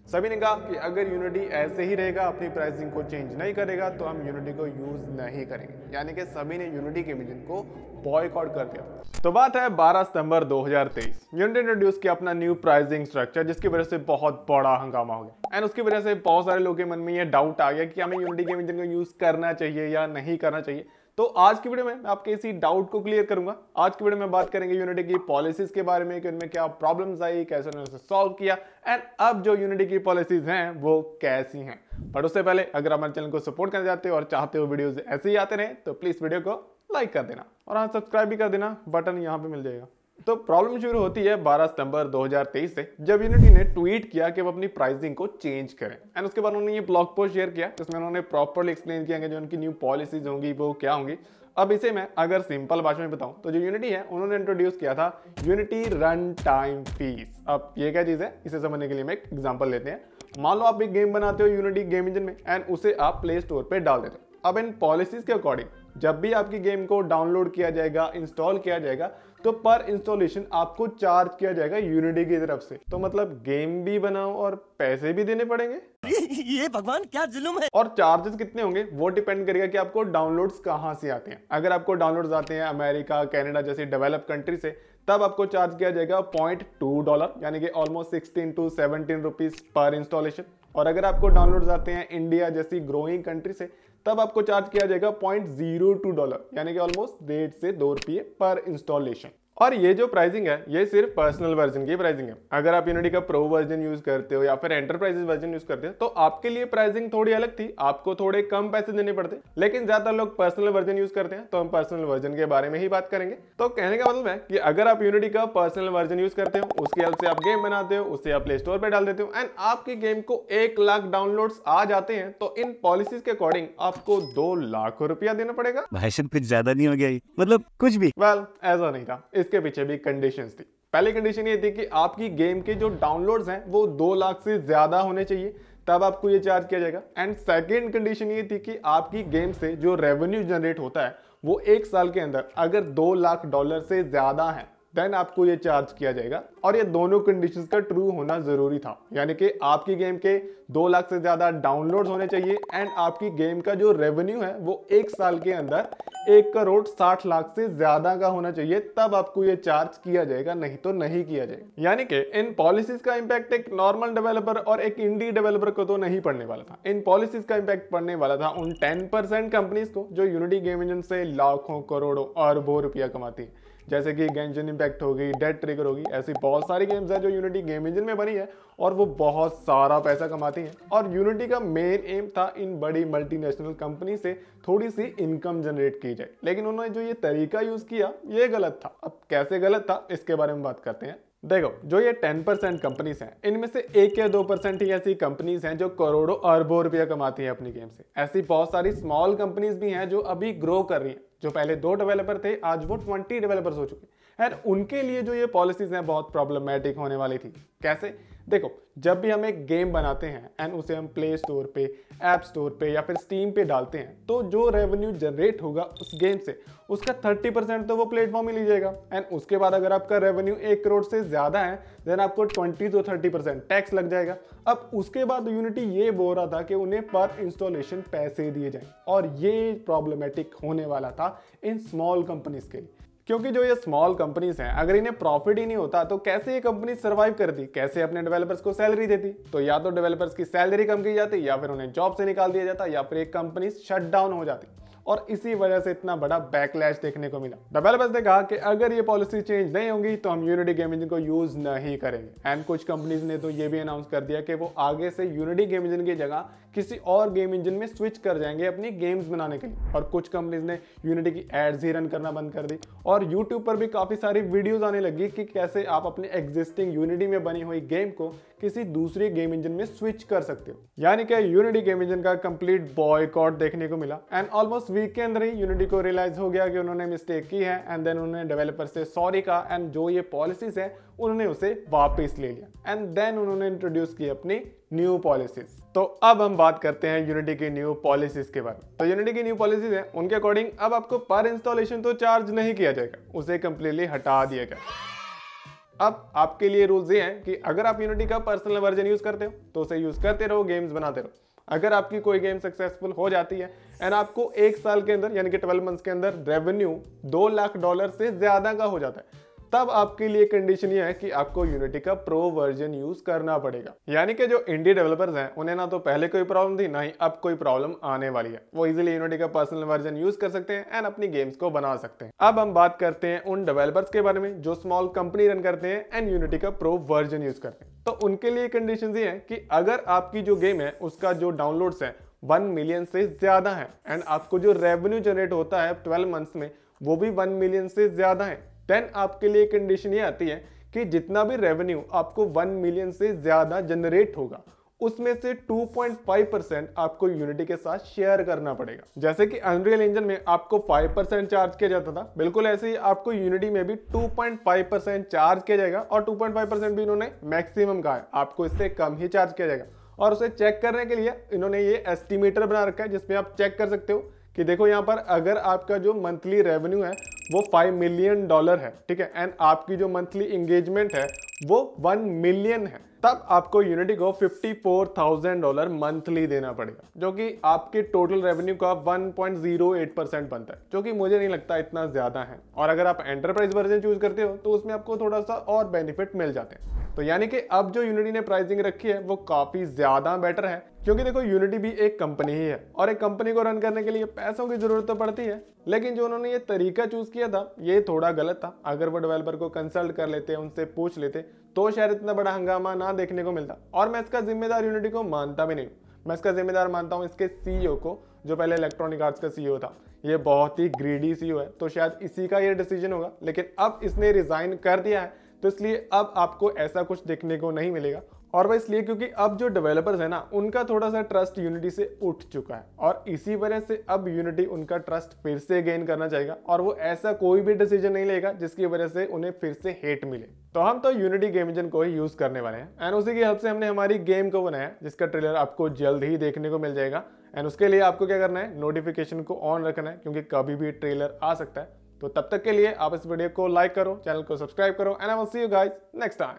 सभी ने कहा कि अगर यूनिटी ऐसे ही रहेगा, अपनी प्राइसिंग को चेंज नहीं करेगा, तो हम यूनिटी को यूज नहीं करेंगे। यानी कि सभी ने यूनिटी गेम इंजन को बॉयकॉट कर दिया। तो बात है 12 सितंबर 2023, यूनिटी इंट्रोड्यूस किया अपना न्यू प्राइसिंग स्ट्रक्चर, जिसकी वजह से बहुत बड़ा हंगामा हो गया। एंड उसकी वजह से बहुत सारे लोगों के मन में ये डाउट आ गया कि हमें यूनिटी गेम इंजन को यूज करना चाहिए या नहीं करना चाहिए। तो आज की वीडियो में मैं आपके इसी डाउट को क्लियर करूंगा। आज की वीडियो में बात करेंगे यूनिटी की पॉलिसीज के बारे में कि उनमें क्या प्रॉब्लम्स आई, कैसे उन्होंने उसे सॉल्व किया, एंड अब जो यूनिटी की पॉलिसीज हैं वो कैसी हैं। पर उससे पहले अगर हमारे चैनल को सपोर्ट करना चाहते हो और चाहते हो वीडियोस ऐसे ही आते रहे, तो प्लीज वीडियो को लाइक कर देना और हाँ, सब्सक्राइब भी कर देना, बटन यहाँ पे मिल जाएगा। तो प्रॉब्लम शुरू होती है 12 सितंबर 2023 से, जब यूनिटी ने ट्वीट किया कि वो अपनी प्राइसिंग को चेंज करें। एंड उसके बाद उन्होंने ये ब्लॉग पोस्ट शेयर किया जिसमें उन्होंने प्रॉपर्ली एक्सप्लेन किया कि जो उनकी न्यू पॉलिसीज होंगी वो क्या होंगी। अब इसे मैं अगर सिंपल भाषा में बताऊं तो जो यूनिटी है उन्होंने इंट्रोड्यूस किया था यूनिटी रन टाइम फीस। अब ये क्या चीज है, इसे समझने के लिए मैं एक एग्जांपल लेते हैं। मान लो आप एक गेम बनाते हो यूनिटी गेम इंजन में एंड उसे आप प्ले स्टोर पे डाल देते हो। अब इन पॉलिसीज के अकॉर्डिंग जब भी आपकी गेम को डाउनलोड किया जाएगा, इंस्टॉल किया जाएगा, तो पर इंस्टॉलेशन आपको चार्ज किया जाएगा यूनिटी की तरफ से। तो मतलब गेम भी बनाओ और पैसे भी देने पड़ेंगे। ये भगवान क्या जुल्म है। और चार्जेस कितने होंगे वो डिपेंड करेगा कि आपको डाउनलोड्स कहां से आते हैं। अगर आपको डाउनलोड्स आते हैं अमेरिका, कनाडा जैसी डेवलप कंट्री से, तब आपको चार्ज किया जाएगा $0.2, यानी कि almost 16 to 17 rupees per installation. और अगर आपको डाउनलोड्स आते हैं इंडिया जैसी ग्रोइंग कंट्री से, तब आपको चार्ज किया जाएगा $0.02, यानी कि ऑलमोस्ट 1.5 से 2 रुपये पर इंस्टॉलेशन। और ये जो प्राइसिंग है ये सिर्फ पर्सनल वर्जन की प्राइसिंग है। अगर आप यूनिटी का प्रो वर्जन यूज करते हो या फिर एंटरप्राइज वर्जन यूज करते हो तो आपके लिए प्राइसिंग थोड़ी अलग थी, आपको थोड़े कम पैसे देने पड़ते। लेकिन ज्यादातर लोग पर्सनल वर्जन यूज करते हैं, तो हम पर्सनल वर्जन के बारे में ही बात करेंगे। तो कहने का मतलब है कि अगर आप यूनिटी का पर्सनल वर्जन यूज करते हो, उसकी हेल्प से आप गेम बनाते हो, उससे आप प्ले स्टोर पर डाल देते हो एंड आपकी गेम को 1 लाख डाउनलोड्स आ जाते हैं, तो इन पॉलिसीज के अकॉर्डिंग आपको 2 लाख रुपया देना पड़ेगा। भाई साहब कुछ ज्यादा नहीं हो गया ये? मतलब कुछ भी? वेल, ऐसा नहीं था, इसके पीछे भी कंडीशंस थी। पहली कंडीशन ये थी कि आपकी गेम के जो डाउनलोड्स हैं वो 2 लाख से ज्यादा होने चाहिए, तब आपको ये चार्ज किया जाएगा। एंड सेकंड कंडीशन ये थी कि आपकी गेम से जो रेवेन्यू जनरेट होता है वो 1 साल के अंदर अगर $2 लाख से ज्यादा है, देन आपको ये चार्ज किया जाएगा। और ये दोनों कंडीशंस का ट्रू होना जरूरी था, यानी कि आपकी गेम के 2 लाख से ज्यादा डाउनलोड्स होने चाहिए एंड आपकी गेम का जो रेवेन्यू है वो 1 साल के अंदर 1,60,00,000 से ज्यादा का होना चाहिए, तब आपको ये चार्ज किया जाएगा, नहीं तो नहीं किया जाएगा। यानी कि इन पॉलिसीज का इंपैक्ट एक नॉर्मल डेवलपर और एक इंडी डेवलपर को तो नहीं पड़ने वाला था। इन पॉलिसीज का इंपैक्ट पड़ने वाला था उन 10% कंपनीज को जो यूनिटी गेम इंजन से लाखों, करोड़ों, अरबों रुपया कमाती है, जैसे कि गेंशिन इंपैक्ट होगी, डेड ट्रिगर होगी। ऐसी बहुत सारी गेम्स हैं जो यूनिटी गेम इंजन में बनी है और वो बहुत सारा पैसा कमाती हैं। और यूनिटी का मेन एम था इन बड़ी मल्टीनेशनल कंपनी से थोड़ी सी इनकम जनरेट की जाए, लेकिन उन्होंने जो ये तरीका यूज किया ये गलत था। अब कैसे गलत था इसके बारे में बात करते हैं। देखो, जो ये 10% कंपनीज हैं, इनमें से 1 या 2% ही ऐसी कंपनीज हैं जो करोड़ों अरबों रुपया कमाती हैं अपनी गेम से। ऐसी बहुत सारी स्मॉल कंपनीज भी हैं जो अभी ग्रो कर रही हैं। जो पहले 2 डेवलपर थे, आज वो 20 डेवलपर्स हो चुके हैं। एंड उनके लिए जो ये पॉलिसीज हैं बहुत प्रॉब्लमेटिक होने वाली थी। कैसे? देखो, जब भी हम एक गेम बनाते हैं एंड उसे हम प्ले स्टोर पे, ऐप स्टोर पे या फिर स्टीम पे डालते हैं, तो जो रेवेन्यू जनरेट होगा उस गेम से उसका 30% तो वो प्लेटफॉर्म ही लीजिएगा। एंड उसके बाद अगर आपका रेवेन्यू 1 करोड़ से ज्यादा है, देन आपको 20 to 30% टैक्स लग जाएगा। अब उसके बाद यूनिटी ये बोल रहा था कि उन्हें पर इंस्टॉलेशन पैसे दिए जाएं, और ये प्रॉब्लमेटिक होने वाला था इन स्मॉल कंपनीज के लिए। क्योंकि जो ये स्मॉल कंपनीज हैं, अगर इन्हें प्रॉफिट ही नहीं होता तो कैसे ये कंपनी सर्वाइव करती, कैसे अपने डेवलपर्स को सैलरी देती? तो या तो डेवलपर्स की सैलरी कम की जाती, या फिर उन्हें जॉब से निकाल दिया जाता, या फिर एक कंपनी शट डाउन हो जाती। और इसी वजह से इतना बड़ा बैकलैश देखने को मिला। डेवलपर्स ने कहा कि अगर ये पॉलिसी चेंज नहीं होगी तो हम यूनिटी गेम इंजन को यूज नहीं करेंगे। एंड कुछ कंपनीज ने तो ये भी अनाउंस कर दिया कि वो आगे से यूनिटी गेम इंजन की जगह किसी और गेम इंजन में स्विच कर जाएंगे अपनी गेम्स बनाने के लिए। और कुछ कंपनीज ने यूनिटी की एड्स ही रन करना बंद कर दी, और यूट्यूब पर भी काफी सारी वीडियोस आने लगी कि कैसे आप अपने एग्जिस्टिंग यूनिटी में बनी हुई गेम को किसी दूसरे गेम इंजन में स्विच कर सकते हो। यानी कि यूनिटी गेम इंजन का कंप्लीट बॉयकॉट देखने को मिला। एंड ऑलमोस्ट वीक के अंदर ही यूनिटी को रियलाइज हो गया कि उन्होंने मिस्टेक की है, एंड देन उन्होंने डेवलपर से सॉरी कहा, एंड जो ये पॉलिसीज है उन्होंने उसे वापस ले लिया। एंड देन उन्होंने इंट्रोड्यूस की अपनी न्यू पॉलिसीज। तो अब हम बात करते हैं यूनिटी की न्यू पॉलिसीज के बारे में। तो यूनिटी की न्यू पॉलिसीज है, उनके अकॉर्डिंग अब आपको पर इंस्टॉलेशन तो चार्ज नहीं किया जाएगा, उसे कंप्लीटली हटा दिया गया। अब आपके लिए रूल्स ये हैं कि अगर आप यूनिटी का पर्सनल वर्जन यूज करते हो तो उसे यूज करते रहो, गेम्स बनाते रहो। अगर आपकी कोई गेम सक्सेसफुल हो जाती है एंड आपको 1 साल के अंदर यानी कि 12 मंथ्स के अंदर रेवेन्यू $2 लाख से ज्यादा का हो जाता है, तब आपके लिए कंडीशन ये है कि आपको यूनिटी का प्रो वर्जन यूज करना पड़ेगा। यानी कि जो इंडी डेवलपर्स हैं उन्हें ना तो पहले कोई प्रॉब्लम थी, ना ही अब कोई प्रॉब्लम आने वाली है। वो इजीली यूनिटी का पर्सनल वर्जन यूज कर सकते हैं एंड अपनी गेम्स को बना सकते हैं। अब हम बात करते हैं उन डेवलपर्स के बारे में जो स्मॉल कंपनी रन करते हैं एंड यूनिटी का प्रो वर्जन यूज करते हैं। तो उनके लिए कंडीशन ये है कि अगर आपकी जो गेम है उसका जो डाउनलोड्स है 1 मिलियन से ज्यादा है एंड आपको जो रेवेन्यू जनरेट होता है 12 मंथ्स में वो भी 1 मिलियन से ज्यादा है, देन आपके लिए कंडीशन ये आती है कि जितना भी रेवेन्यू आपको 1 मिलियन से ज्यादा जनरेट होगा उसमें से 2.5% आपको यूनिटी के साथ शेयर करना पड़ेगा। जैसे कि अनरियल इंजन में आपको 5% चार्ज किया जाता था, बिल्कुल ऐसे ही आपको यूनिटी में भी 2.5% चार्ज किया जाएगा और 2.5% भी इन्होंने मैक्सिमम कहा है, आपको इससे कम ही चार्ज किया जाएगा। और उसे चेक करने के लिए इन्होंने ये एस्टिमेटर बना रखा है जिसमें आप चेक कर सकते हो कि देखो यहाँ पर अगर आपका जो मंथली रेवेन्यू है वो $5 मिलियन है, ठीक है, एंड आपकी जो मंथली एंगेजमेंट है वो 1 मिलियन है, तब आपको यूनिटी को $54,000 मंथली देना पड़ेगा, जो कि आपके टोटल रेवेन्यू का 1.08% बनता है, जो कि मुझे नहीं लगता इतना ज्यादा है। और अगर आप एंटरप्राइज वर्जन चूज करते हो तो उसमें आपको थोड़ा सा और बेनिफिट मिल जाते हैं। तो यानी कि अब जो यूनिटी ने प्राइसिंग रखी है वो काफी ज्यादा बेटर है, क्योंकि देखो यूनिटी भी एक कंपनी ही है और एक कंपनी को रन करने के लिए पैसों की जरूरत तो पड़ती है, लेकिन जो उन्होंने ये तरीका चूज किया था ये थोड़ा गलत था। अगर वो डेवलपर को कंसल्ट कर लेते, उनसे पूछ लेते तो शायद इतना बड़ा हंगामा ना देखने को मिलता। और मैं इसका जिम्मेदार यूनिटी को मानता भी नहीं, मैं इसका जिम्मेदार मानता हूँ इसके सीईओ को, जो पहले इलेक्ट्रॉनिक आर्ट्स का सीईओ था। ये बहुत ही ग्रीडी सीईओ है, तो शायद इसी का ये डिसीजन होगा, लेकिन अब इसने रिजाइन कर दिया है तो इसलिए अब आपको ऐसा कुछ देखने को नहीं मिलेगा। और वह इसलिए क्योंकि अब जो डेवलपर्स है ना उनका थोड़ा सा ट्रस्ट यूनिटी से उठ चुका है और इसी वजह से अब यूनिटी उनका ट्रस्ट फिर से गेन करना चाहेगा और वो ऐसा कोई भी डिसीजन नहीं लेगा जिसकी वजह से उन्हें फिर से हेट मिले। तो हम तो यूनिटी गेम इंजन को ही यूज करने वाले हैं एंड उसी की हेल्प से हमने हमारी गेम को बनाया, जिसका ट्रेलर आपको जल्द ही देखने को मिल जाएगा। एंड उसके लिए आपको क्या करना है, नोटिफिकेशन को ऑन रखना है, क्योंकि कभी भी ट्रेलर आ सकता है। तो तब तक के लिए आप इस वीडियो को लाइक करो, चैनल को सब्सक्राइब करो and I will see you guys next time.